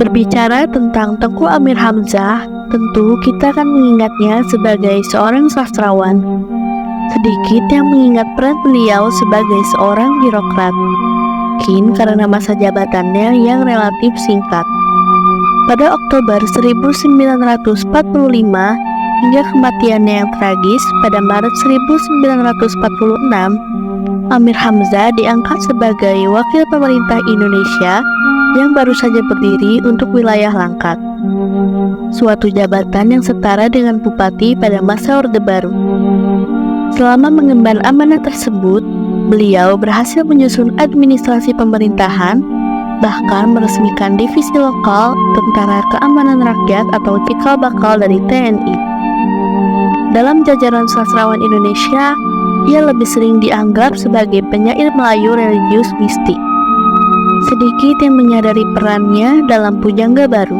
Berbicara tentang Tengku Amir Hamzah, tentu kita akan mengingatnya sebagai seorang sastrawan. Sedikit yang mengingat peran beliau sebagai seorang birokrat, mungkin karena masa jabatannya yang relatif singkat. Pada Oktober 1945 hingga kematiannya yang tragis pada Maret 1946, Amir Hamzah diangkat sebagai wakil pemerintah Indonesia yang baru saja berdiri untuk wilayah Langkat, suatu jabatan yang setara dengan bupati pada masa Orde Baru. Selama mengemban amanah tersebut, beliau berhasil menyusun administrasi pemerintahan, bahkan meresmikan divisi lokal Tentara Keamanan Rakyat atau cikal bakal dari TNI. Dalam jajaran sastrawan Indonesia, ia lebih sering dianggap sebagai penyair Melayu religius mistik. Sedikit yang menyadari perannya dalam Pujangga Baru.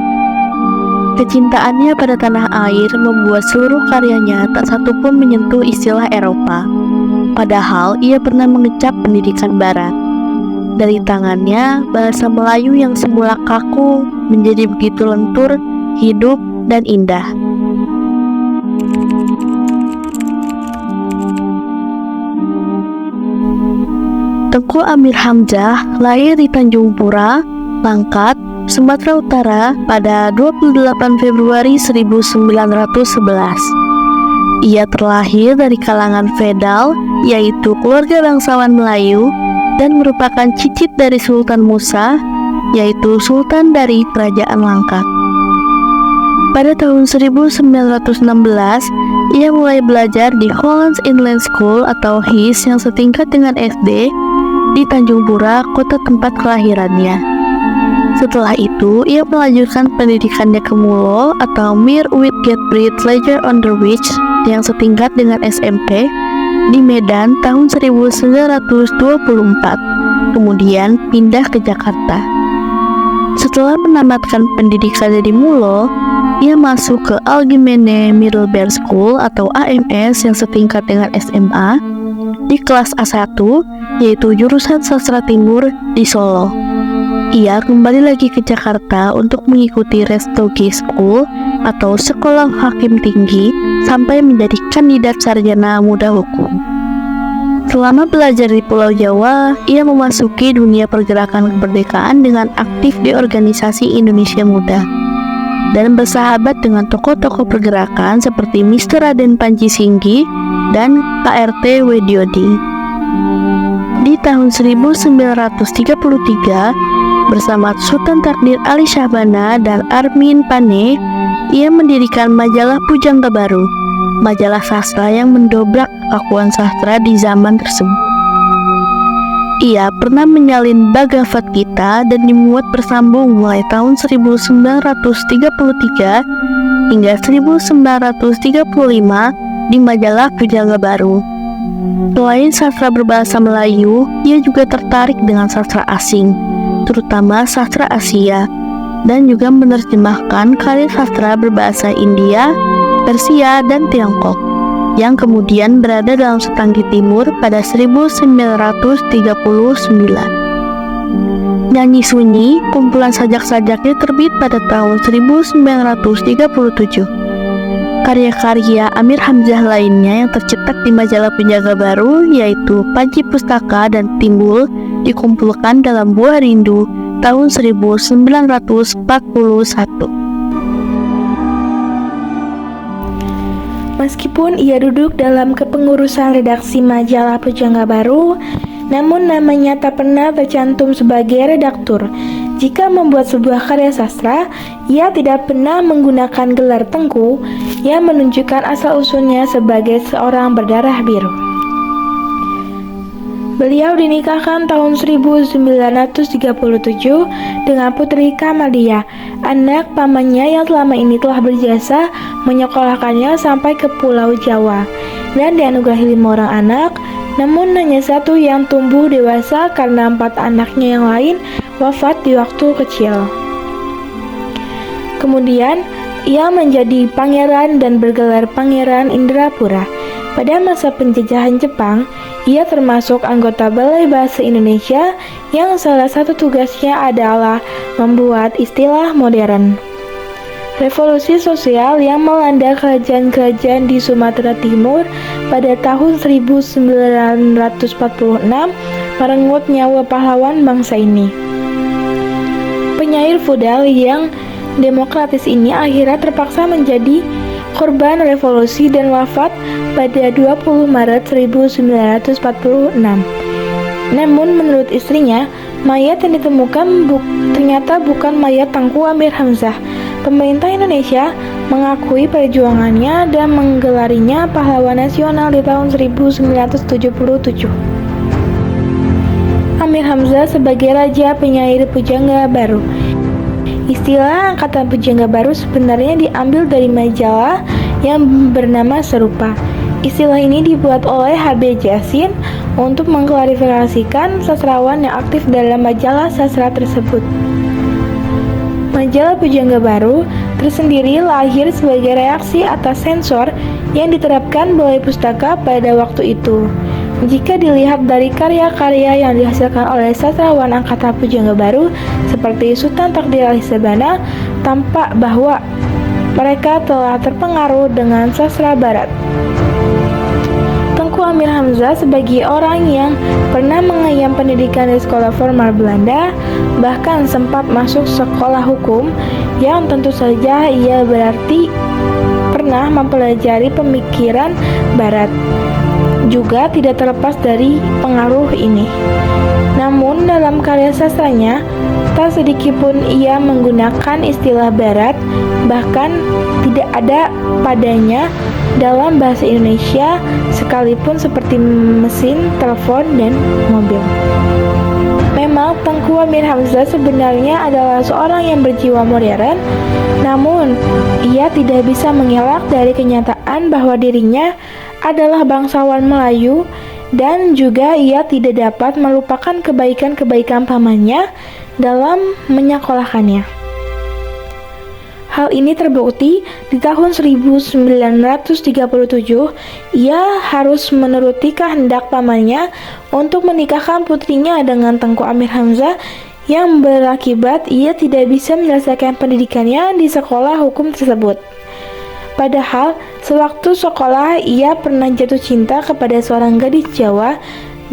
Kecintaannya pada tanah air membuat seluruh karyanya tak satupun menyentuh istilah Eropa. Padahal ia pernah mengecap pendidikan Barat. Dari tangannya, bahasa Melayu yang semula kaku menjadi begitu lentur, hidup, dan indah. Tengku Amir Hamzah lahir di Tanjung Pura, Langkat, Sumatera Utara pada 28 Februari 1911. Ia terlahir dari kalangan feodal, yaitu keluarga bangsawan Melayu, dan merupakan cicit dari Sultan Musa, yaitu sultan dari Kerajaan Langkat. Pada tahun 1916, ia mulai belajar di Hollands Inland School atau HIS yang setingkat dengan SD di Tanjung Pura, kota tempat kelahirannya. Setelah itu, ia melanjutkan pendidikannya ke Mulo atau Mere Whitgate Bridge Leger Onderwijs yang setingkat dengan SMP di Medan tahun 1924, kemudian pindah ke Jakarta. Setelah menamatkan pendidikannya di Mulo, ia masuk ke Algemene Middelbare School atau AMS yang setingkat dengan SMA di kelas A1, yaitu jurusan Sastra Timur di Solo. Ia kembali lagi ke Jakarta untuk mengikuti Restogi School atau Sekolah Hakim Tinggi sampai menjadi kandidat sarjana muda hukum. Selama belajar di Pulau Jawa, ia memasuki dunia pergerakan kemerdekaan dengan aktif di organisasi Indonesia Muda dan bersahabat dengan tokoh-tokoh pergerakan seperti Mr. Raden Panji Singgi dan KRT Widyodi. Di tahun 1933, bersama Sultan Takdir Ali Syahbana dan Armin Pane, ia mendirikan majalah Pujangga Baru, majalah sastra yang mendobrak kekakuan sastra di zaman tersebut. Ia pernah menyalin Bhagavad Gita dan dimuat bersambung mulai tahun 1933 hingga 1935 di majalah Pujangga Baru. Selain sastra berbahasa Melayu, ia juga tertarik dengan sastra asing, terutama sastra Asia, dan juga menerjemahkan karya sastra berbahasa India, Persia, dan Tiongkok, yang kemudian berada dalam Setanggi Timur pada 1939. Nyanyi Sunyi, kumpulan sajak-sajaknya terbit pada tahun 1937. Karya-karya Amir Hamzah lainnya yang tercetak di majalah Pujangga Baru yaitu Panji Pustaka dan Timbul dikumpulkan dalam Buah Rindu tahun 1941. Meskipun ia duduk dalam kepengurusan redaksi majalah Pujangga Baru, namun namanya tak pernah tercantum sebagai redaktur. Jika membuat sebuah karya sastra, ia tidak pernah menggunakan gelar Tengku yang menunjukkan asal-usulnya sebagai seorang berdarah biru. Beliau dinikahkan tahun 1937 dengan Putri Kamalia, anak pamannya yang selama ini telah berjasa menyekolahkannya sampai ke Pulau Jawa, dan dianugerahi 5 orang anak, namun hanya 1 yang tumbuh dewasa karena 4 anaknya yang lain wafat di waktu kecil. Kemudian, ia menjadi pangeran dan bergelar Pangeran Indrapura. Pada masa penjajahan Jepang, ia termasuk anggota Balai Bahasa Indonesia yang salah satu tugasnya adalah membuat istilah modern. Revolusi sosial yang melanda kerajaan-kerajaan di Sumatera Timur pada tahun 1946 merenggut nyawa pahlawan bangsa ini. Penyair feodal yang demokratis ini akhirnya terpaksa menjadi korban revolusi dan wafat pada 20 Maret 1946. Namun menurut istrinya, mayat yang ditemukan ternyata bukan mayat Tengku Amir Hamzah. Pemerintah Indonesia mengakui perjuangannya dan menggelarinya pahlawan nasional di tahun 1977. Amir Hamzah sebagai Raja Penyair Pujangga Baru. Istilah Angkatan Pujangga Baru sebenarnya diambil dari majalah yang bernama serupa. Istilah ini dibuat oleh H.B. Jasin untuk mengklarifikasikan sastrawan yang aktif dalam majalah sastra tersebut. Majalah Pujangga Baru tersendiri lahir sebagai reaksi atas sensor yang diterapkan Balai Pustaka pada waktu itu. Jika dilihat dari karya-karya yang dihasilkan oleh sastrawan Angkatan Pujangga Baru seperti Sultan Takdir Ali Sabana, tampak bahwa mereka telah terpengaruh dengan sastra barat. Tengku Amir Hamzah sebagai orang yang pernah mengenyam pendidikan di sekolah formal Belanda, bahkan sempat masuk sekolah hukum yang tentu saja ia berarti pernah mempelajari pemikiran barat, juga tidak terlepas dari pengaruh ini. Namun dalam karya sastranya, tak sedikit pun ia menggunakan istilah barat, bahkan tidak ada padanya dalam bahasa Indonesia sekalipun seperti mesin, telepon, dan mobil. Memang Tengku Amir Hamzah sebenarnya adalah seorang yang berjiwa modern, namun ia tidak bisa mengelak dari kenyataan bahwa dirinya adalah bangsawan Melayu dan juga ia tidak dapat melupakan kebaikan-kebaikan pamannya dalam menyekolahkannya. Hal ini terbukti di tahun 1937, ia harus menuruti kehendak pamannya untuk menikahkan putrinya dengan Tengku Amir Hamzah yang berakibat ia tidak bisa menyelesaikan pendidikannya di sekolah hukum tersebut. Padahal, sewaktu sekolah ia pernah jatuh cinta kepada seorang gadis Jawa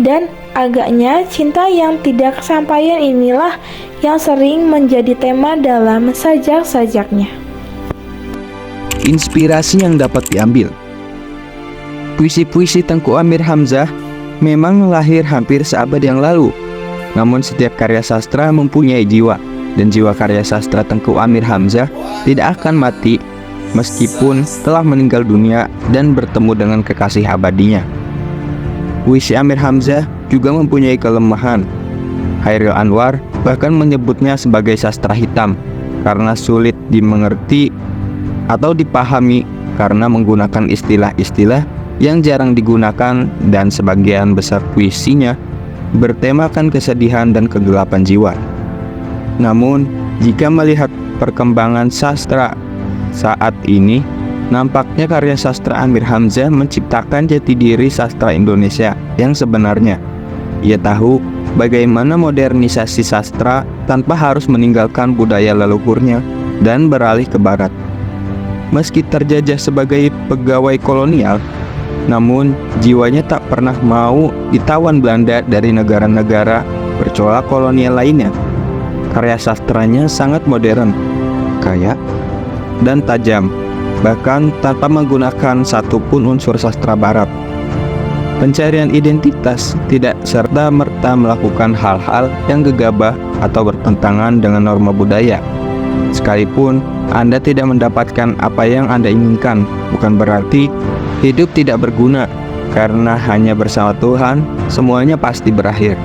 dan agaknya cinta yang tidak kesampaian inilah yang sering menjadi tema dalam sajak-sajaknya. Inspirasi yang dapat diambil. Puisi-puisi Tengku Amir Hamzah memang lahir hampir seabad yang lalu. Namun setiap karya sastra mempunyai jiwa, dan jiwa karya sastra Tengku Amir Hamzah tidak akan mati meskipun telah meninggal dunia dan bertemu dengan kekasih abadinya. Puisi Amir Hamzah juga mempunyai kelemahan. Hairil Anwar bahkan menyebutnya sebagai sastra hitam karena sulit dimengerti atau dipahami karena menggunakan istilah-istilah yang jarang digunakan, dan sebagian besar puisinya bertemakan kesedihan dan kegelapan jiwa. Namun, jika melihat perkembangan sastra saat ini, nampaknya karya sastra Amir Hamzah menciptakan jati diri sastra Indonesia yang sebenarnya. Ia tahu bagaimana modernisasi sastra tanpa harus meninggalkan budaya leluhurnya dan beralih ke barat. Meski terjajah sebagai pegawai kolonial, namun jiwanya tak pernah mau ditawan Belanda dari negara-negara bercola kolonial lainnya. Karya sastranya sangat modern, kaya, dan tajam, bahkan tanpa menggunakan satupun unsur sastra barat. Pencarian identitas tidak serta-merta melakukan hal-hal yang gegabah atau bertentangan dengan norma budaya. Sekalipun Anda tidak mendapatkan apa yang Anda inginkan, bukan berarti hidup tidak berguna, karena hanya bersama Tuhan semuanya pasti berakhir.